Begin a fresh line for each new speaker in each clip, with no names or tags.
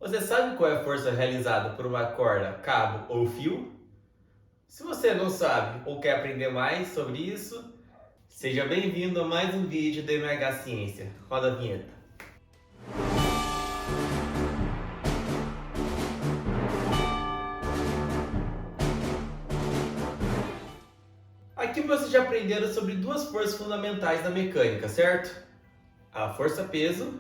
Você sabe qual é a força realizada por uma corda, cabo ou fio? Se você não sabe ou quer aprender mais sobre isso, seja bem-vindo a mais um vídeo do MH Ciência. Roda a vinheta. Aqui vocês já aprenderam sobre duas forças fundamentais da mecânica, certo? A força-peso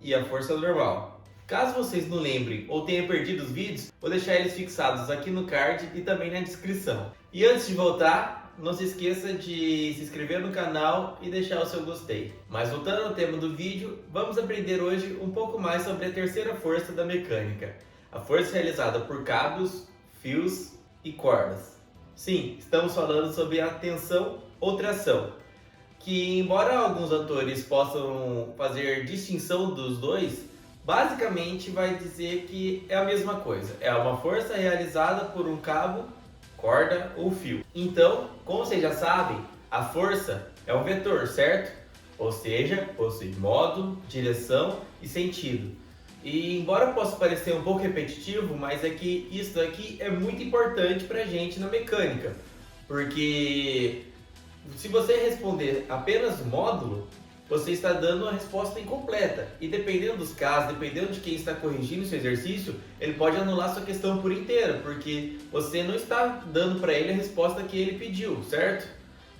e a força normal. Caso vocês não lembrem ou tenham perdido os vídeos, vou deixar eles fixados aqui no card e também na descrição. E antes de voltar, não se esqueça de se inscrever no canal e deixar o seu gostei. Mas voltando ao tema do vídeo, vamos aprender hoje um pouco mais sobre a terceira força da mecânica, a força realizada por cabos, fios e cordas. Sim, estamos falando sobre a tensão ou tração, que embora alguns autores possam fazer distinção dos dois, basicamente vai dizer que é a mesma coisa. É uma força realizada por um cabo, corda ou fio. Então, como vocês já sabem, a força é um vetor, certo? Ou seja, possui modo, direção e sentido. E embora possa parecer um pouco repetitivo, mas é que isso aqui é muito importante para a gente na mecânica, porque se você responder apenas módulo, você está dando a resposta incompleta. E dependendo dos casos, dependendo de quem está corrigindo esse exercício, ele pode anular sua questão por inteira, porque você não está dando para ele a resposta que ele pediu, certo?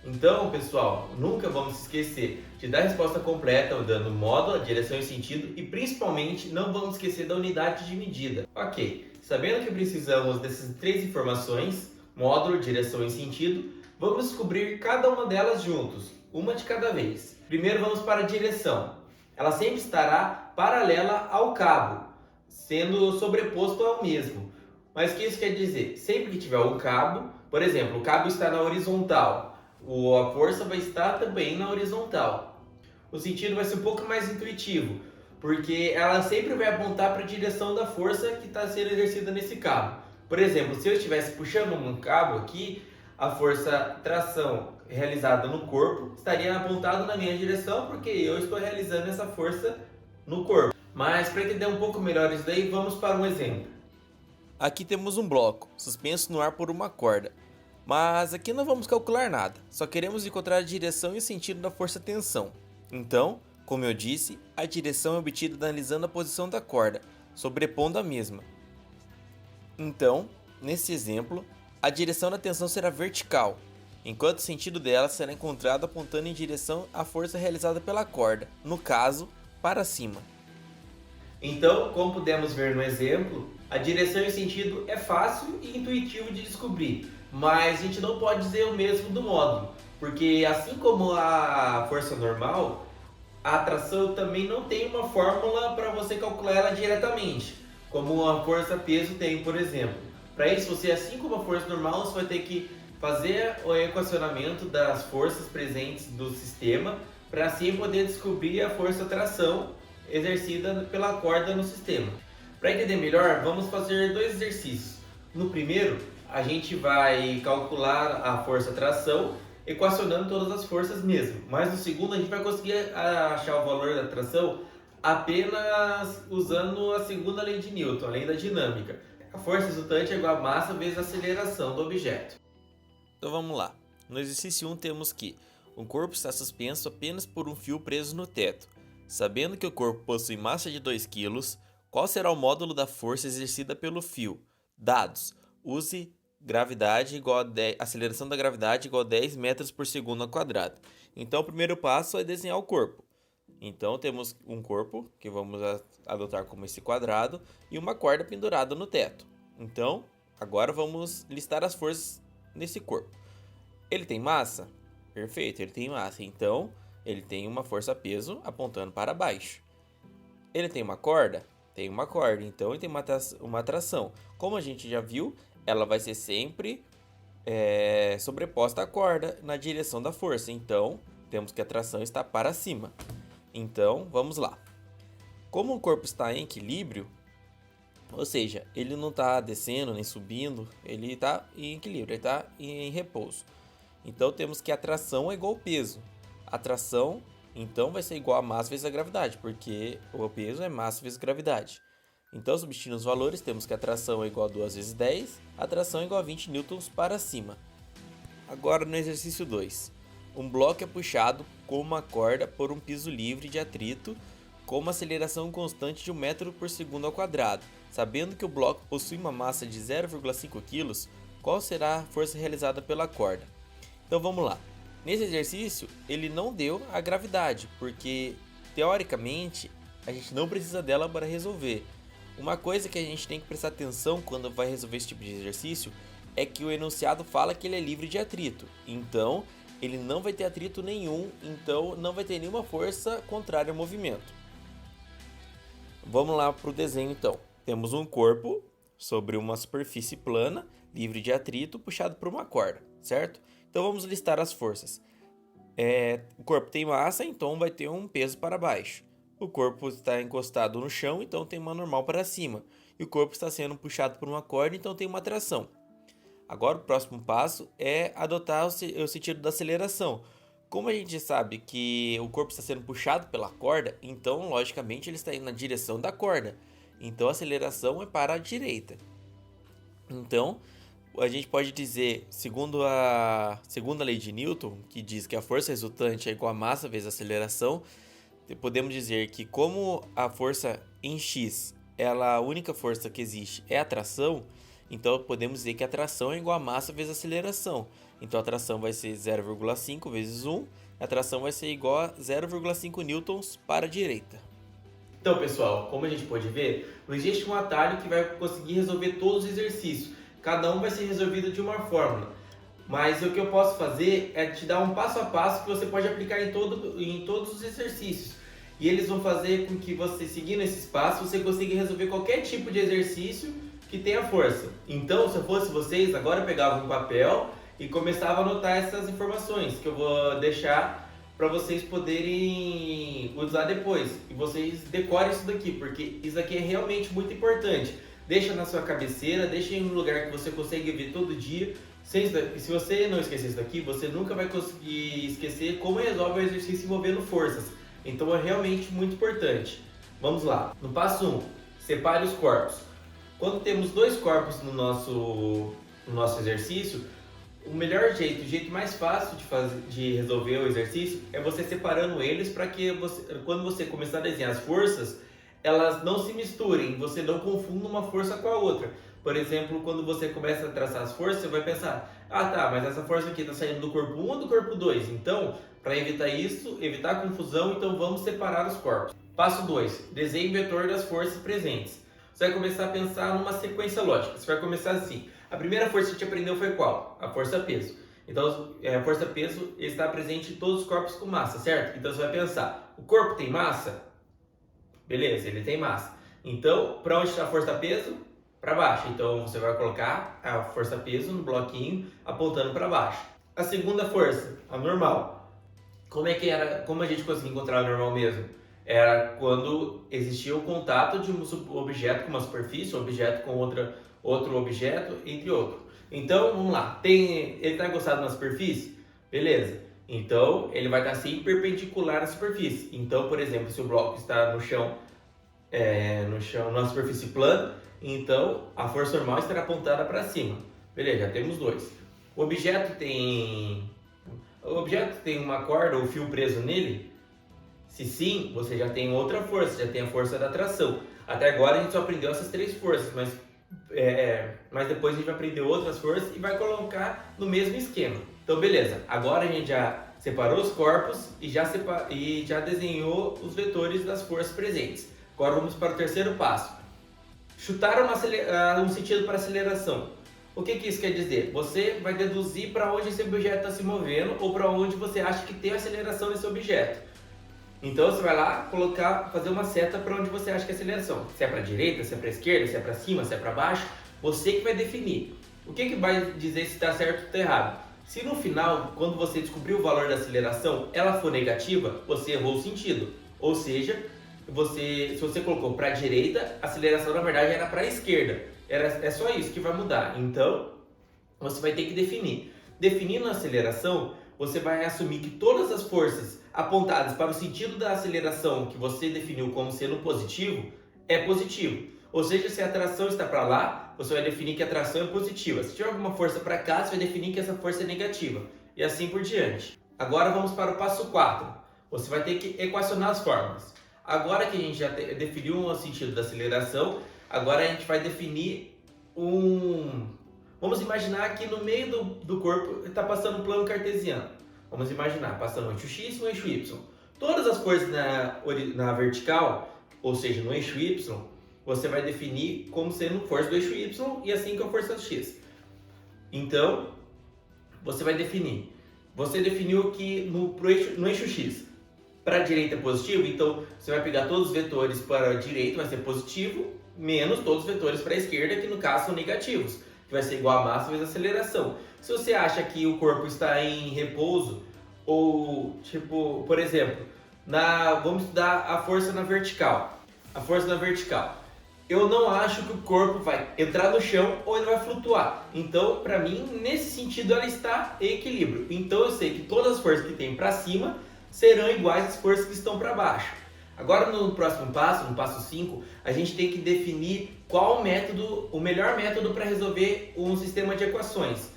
Então, pessoal, nunca vamos se esquecer de dar a resposta completa, dando módulo, direção e sentido, e principalmente não vamos esquecer da unidade de medida. Ok, sabendo que precisamos dessas três informações, módulo, direção e sentido, vamos descobrir cada uma delas juntos, uma de cada vez. Primeiro vamos para a direção. Ela sempre estará paralela ao cabo, sendo sobreposto ao mesmo. Mas o que isso quer dizer? Sempre que tiver um cabo, por exemplo, o cabo está na horizontal, a força vai estar também na horizontal. O sentido vai ser um pouco mais intuitivo, porque ela sempre vai apontar para a direção da força que está sendo exercida nesse cabo. Por exemplo, se eu estivesse puxando um cabo aqui, a força tração realizada no corpo estaria apontada na minha direção, porque eu estou realizando essa força no corpo. Mas para entender um pouco melhor isso daí, vamos para um exemplo.
Aqui temos um bloco, suspenso no ar por uma corda. Mas aqui não vamos calcular nada, só queremos encontrar a direção e o sentido da força-tensão. Então, como eu disse, a direção é obtida analisando a posição da corda, sobrepondo a mesma. Então, nesse exemplo, a direção da tensão será vertical, enquanto o sentido dela será encontrado apontando em direção à força realizada pela corda, no caso, para cima.
Então, como pudemos ver no exemplo, a direção e o sentido é fácil e intuitivo de descobrir, mas a gente não pode dizer o mesmo do módulo, porque assim como a força normal, a atração também não tem uma fórmula para você calcular ela diretamente, como a força-peso tem, por exemplo. Para isso, você, assim como a força normal, você vai ter que fazer o equacionamento das forças presentes do sistema para assim poder descobrir a força-tração exercida pela corda no sistema. Para entender melhor, vamos fazer dois exercícios. No primeiro, a gente vai calcular a força-tração equacionando todas as forças mesmo. Mas no segundo, a gente vai conseguir achar o valor da tração apenas usando a segunda lei de Newton, a lei da dinâmica. A força resultante é igual a massa vezes a aceleração do objeto.
Então vamos lá. No exercício 1 temos que um corpo está suspenso apenas por um fio preso no teto. Sabendo que o corpo possui massa de 2 kg, qual será o módulo da força exercida pelo fio? Dados. Use gravidade igual a 10, aceleração da gravidade igual a 10 metros por segundo ao quadrado. Então o primeiro passo é desenhar o corpo. Então temos um corpo, que vamos adotar como esse quadrado, e uma corda pendurada no teto. Então, agora vamos listar as forças nesse corpo. Ele tem massa? Perfeito, ele tem massa. Então, ele tem uma força-peso apontando para baixo. Ele tem uma corda? Tem uma corda, então ele tem uma tração. Como a gente já viu, ela vai ser sempre sobreposta à corda na direção da força. Então, temos que a tração está para cima. Então, vamos lá. Como o corpo está em equilíbrio, ou seja, ele não está descendo nem subindo, ele está em equilíbrio, ele está em repouso. Então, temos que a tração é igual ao peso. A tração, então, vai ser igual a massa vezes a gravidade, porque o peso é massa vezes gravidade. Então, substituindo os valores, temos que a tração é igual a 2 vezes 10, a tração é igual a 20 newtons para cima. Agora no exercício 2. Um bloco é puxado com uma corda por um piso livre de atrito com uma aceleração constante de 1 metro por segundo ao quadrado. Sabendo que o bloco possui uma massa de 0,5 kg, qual será a força realizada pela corda? Então vamos lá. Nesse exercício, ele não deu a gravidade, porque teoricamente a gente não precisa dela para resolver. Uma coisa que a gente tem que prestar atenção quando vai resolver esse tipo de exercício é que o enunciado fala que ele é livre de atrito. Então, ele não vai ter atrito nenhum, então não vai ter nenhuma força contrária ao movimento. Vamos lá para o desenho então. Temos um corpo sobre uma superfície plana, livre de atrito, puxado por uma corda, certo? Então vamos listar as forças. O corpo tem massa, então vai ter um peso para baixo. O corpo está encostado no chão, então tem uma normal para cima. E o corpo está sendo puxado por uma corda, então tem uma tração. Agora o próximo passo é adotar o sentido da aceleração. Como a gente sabe que o corpo está sendo puxado pela corda, então logicamente ele está indo na direção da corda. Então a aceleração é para a direita. Então a gente pode dizer, segundo a segunda lei de Newton, que diz que a força resultante é igual a massa vezes a aceleração, podemos dizer que como a força em x, a única força que existe é a tração, então podemos dizer que a tração é igual a massa vezes a aceleração. Então a tração vai ser 0,5 vezes 1, a tração vai ser igual a 0,5 newtons para a direita.
Então, pessoal, como a gente pode ver, não existe um atalho que vai conseguir resolver todos os exercícios. Cada um vai ser resolvido de uma fórmula. Mas o que eu posso fazer é te dar um passo a passo que você pode aplicar em todos os exercícios. E eles vão fazer com que você, seguindo esses passos, você consiga resolver qualquer tipo de exercício que tenha força. Então, se eu fosse vocês, agora eu pegava um papel e começava a anotar essas informações que eu vou deixar para vocês poderem usar depois. E vocês decorem isso daqui, porque isso aqui é realmente muito importante. Deixa na sua cabeceira, deixa em um lugar que você consegue ver todo dia. Se você não esquecer isso daqui, você nunca vai conseguir esquecer como resolve o exercício envolvendo forças. Então é realmente muito importante. Vamos lá. No passo 1, separe os corpos. Quando temos dois corpos no nosso exercício, o melhor jeito, o jeito mais fácil de resolver o exercício é você separando eles para que quando você começar a desenhar as forças, elas não se misturem, você não confunda uma força com a outra. Por exemplo, quando você começa a traçar as forças, você vai pensar, mas essa força aqui está saindo do corpo 1 ou do corpo 2? Então, para evitar isso, evitar a confusão, então vamos separar os corpos. Passo 2, desenhe o vetor das forças presentes. Você vai começar a pensar numa sequência lógica, você vai começar assim. A primeira força que a gente aprendeu foi qual? A força-peso. Então, a força-peso está presente em todos os corpos com massa, certo? Então, você vai pensar, o corpo tem massa? Beleza, ele tem massa. Então, para onde está a força-peso? Para baixo. Então, você vai colocar a força-peso no bloquinho apontando para baixo. A segunda força, a normal. Como a gente conseguia encontrar a normal mesmo? Era quando existia o contato de um objeto com uma superfície, um objeto com outro objeto, entre outros. Então, vamos lá. Ele está encostado na superfície? Beleza. Então, ele vai estar sempre perpendicular à superfície. Então, por exemplo, se o bloco está no chão, numa superfície plana, então a força normal estará apontada para cima. Beleza, já temos dois. O objeto tem uma corda ou fio preso nele? Se sim, você já tem outra força, já tem a força da tração. Até agora a gente só aprendeu essas três forças, mas depois a gente vai aprender outras forças e vai colocar no mesmo esquema. Então beleza, agora a gente já separou os corpos e já desenhou os vetores das forças presentes. Agora vamos para o terceiro passo. Chutar um sentido para aceleração. O que isso quer dizer? Você vai deduzir para onde esse objeto está se movendo ou para onde você acha que tem aceleração nesse objeto. Então você vai lá fazer uma seta para onde você acha que é a aceleração. Se é para a direita, se é para a esquerda, se é para cima, se é para baixo, você que vai definir. O que vai dizer se está certo ou está errado? Se no final, quando você descobrir o valor da aceleração, ela for negativa, você errou o sentido. Ou seja, se você colocou para a direita, a aceleração na verdade era para a esquerda. É só isso que vai mudar. Então, você vai ter que definir. Definindo a aceleração, você vai assumir que todas as forças apontadas para o sentido da aceleração que você definiu como sendo positivo, é positivo. Ou seja, se a tração está para lá, você vai definir que a tração é positiva. Se tiver alguma força para cá, você vai definir que essa força é negativa. E assim por diante. Agora vamos para o passo 4. Você vai ter que equacionar as fórmulas. Agora que a gente já definiu o sentido da aceleração, agora a gente vai definir Vamos imaginar que no meio do corpo está passando um plano cartesiano. Vamos imaginar, passando um eixo X e um eixo Y. Todas as forças na vertical, ou seja, no eixo Y, você vai definir como sendo força do eixo Y e assim com a força X. Então, você vai definir. Você definiu que no eixo X, para a direita é positivo, então você vai pegar todos os vetores para a direita, vai ser positivo, menos todos os vetores para a esquerda, que no caso são negativos, que vai ser igual a massa vezes a aceleração. Se você acha que o corpo está em repouso, ou tipo, por exemplo, vamos estudar a força na vertical. A força na vertical. Eu não acho que o corpo vai entrar no chão ou ele vai flutuar. Então, para mim, nesse sentido, ela está em equilíbrio. Então, eu sei que todas as forças que tem para cima serão iguais às forças que estão para baixo. Agora, no próximo passo, no passo 5, a gente tem que definir qual o melhor método para resolver um sistema de equações.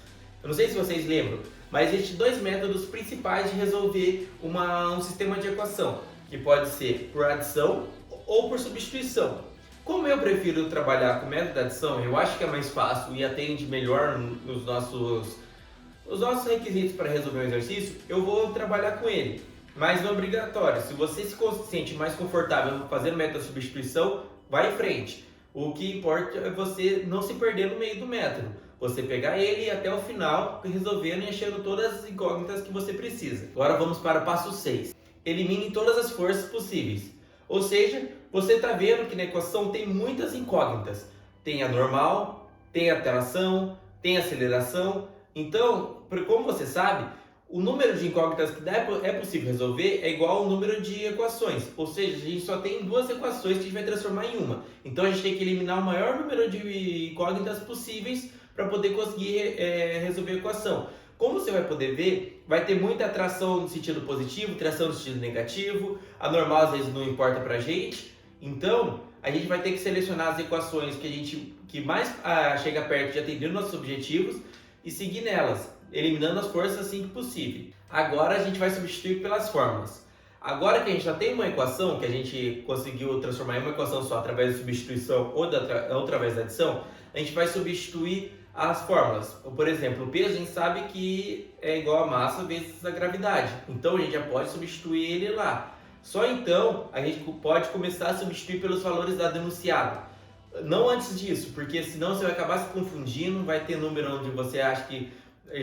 Eu não sei se vocês lembram, mas existem dois métodos principais de resolver um sistema de equação, que pode ser por adição ou por substituição. Como eu prefiro trabalhar com o método da adição, eu acho que é mais fácil e atende melhor os nossos requisitos para resolver um exercício, eu vou trabalhar com ele. Mas não é obrigatório. Se você se sente mais confortável fazendo método de substituição, vai em frente. O que importa é você não se perder no meio do método. Você pegar ele e até o final, resolvendo e achando todas as incógnitas que você precisa. Agora vamos para o passo 6. Elimine todas as forças possíveis. Ou seja, você está vendo que na equação tem muitas incógnitas. Tem a normal, tem a tração, tem a aceleração. Então, como você sabe, o número de incógnitas que é possível resolver é igual ao número de equações. Ou seja, a gente só tem duas equações que a gente vai transformar em uma. Então a gente tem que eliminar o maior número de incógnitas possíveis para poder conseguir resolver a equação. Como você vai poder ver, vai ter muita tração no sentido positivo, tração no sentido negativo. A normal às vezes não importa para a gente. Então, a gente vai ter que selecionar as equações que mais chega perto de atender nossos objetivos e seguir nelas, eliminando as forças assim que possível. Agora a gente vai substituir pelas fórmulas. Agora que a gente já tem uma equação, que a gente conseguiu transformar em uma equação só através da substituição ou através da adição, a gente vai substituir as fórmulas. Por exemplo, o peso a gente sabe que é igual a massa vezes a gravidade. Então a gente já pode substituir ele lá. Só então a gente pode começar a substituir pelos valores da enunciado. Não antes disso, porque senão você vai acabar se confundindo, vai ter número onde você acha que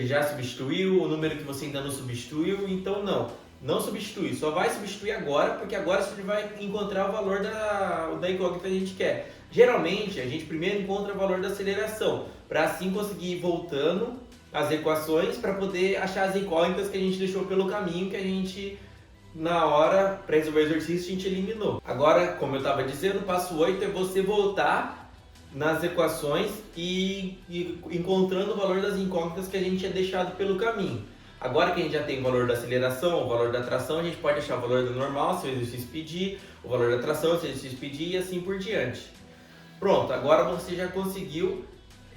já substituiu, o número que você ainda não substituiu, então não substitui, só vai substituir agora, porque agora você vai encontrar o valor da incógnita que a gente quer. Geralmente, a gente primeiro encontra o valor da aceleração, para assim conseguir ir voltando as equações, para poder achar as incógnitas que a gente deixou pelo caminho, que a gente, na hora, para resolver o exercício, a gente eliminou. Agora, como eu estava dizendo, o passo 8 é você voltar nas equações e encontrando o valor das incógnitas que a gente tinha deixado pelo caminho. Agora que a gente já tem o valor da aceleração, o valor da tração, a gente pode achar o valor do normal, se o exercício pedir, o valor da tração, se o exercício pedir e assim por diante. Pronto, agora você já conseguiu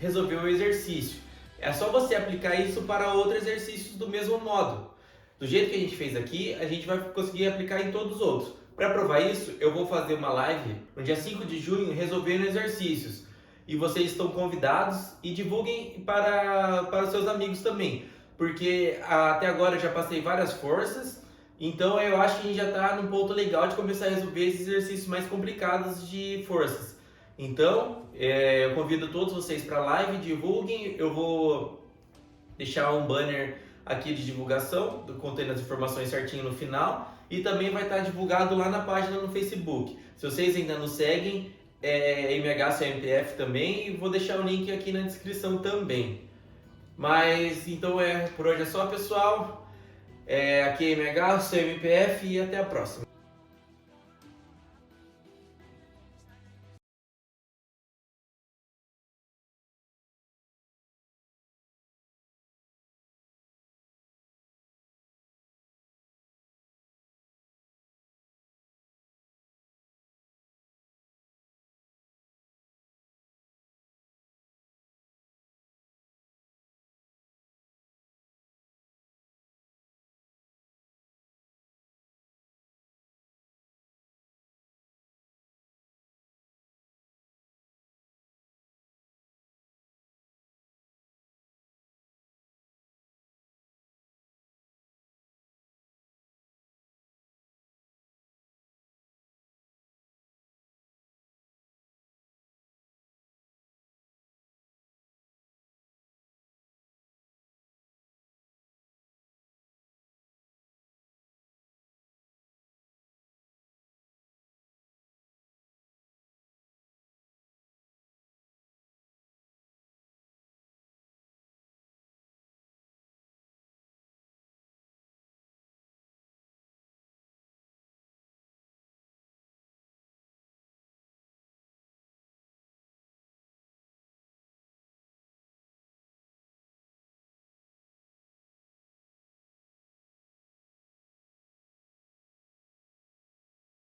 resolver o exercício. É só você aplicar isso para outros exercícios do mesmo modo. Do jeito que a gente fez aqui, a gente vai conseguir aplicar em todos os outros. Para provar isso, eu vou fazer uma live no dia 5 de junho resolvendo exercícios. E vocês estão convidados e divulguem para os seus amigos também. Porque até agora eu já passei várias forças, então eu acho que a gente já está num ponto legal de começar a resolver esses exercícios mais complicados de forças. Então, eu convido todos vocês para a live, divulguem, eu vou deixar um banner aqui de divulgação, contendo as informações certinho no final, e também vai estar divulgado lá na página no Facebook. Se vocês ainda não seguem, MHCMPF também, e vou deixar o link aqui na descrição também. Mas então por hoje é só, pessoal. Aqui é MH, CMPF e até a próxima.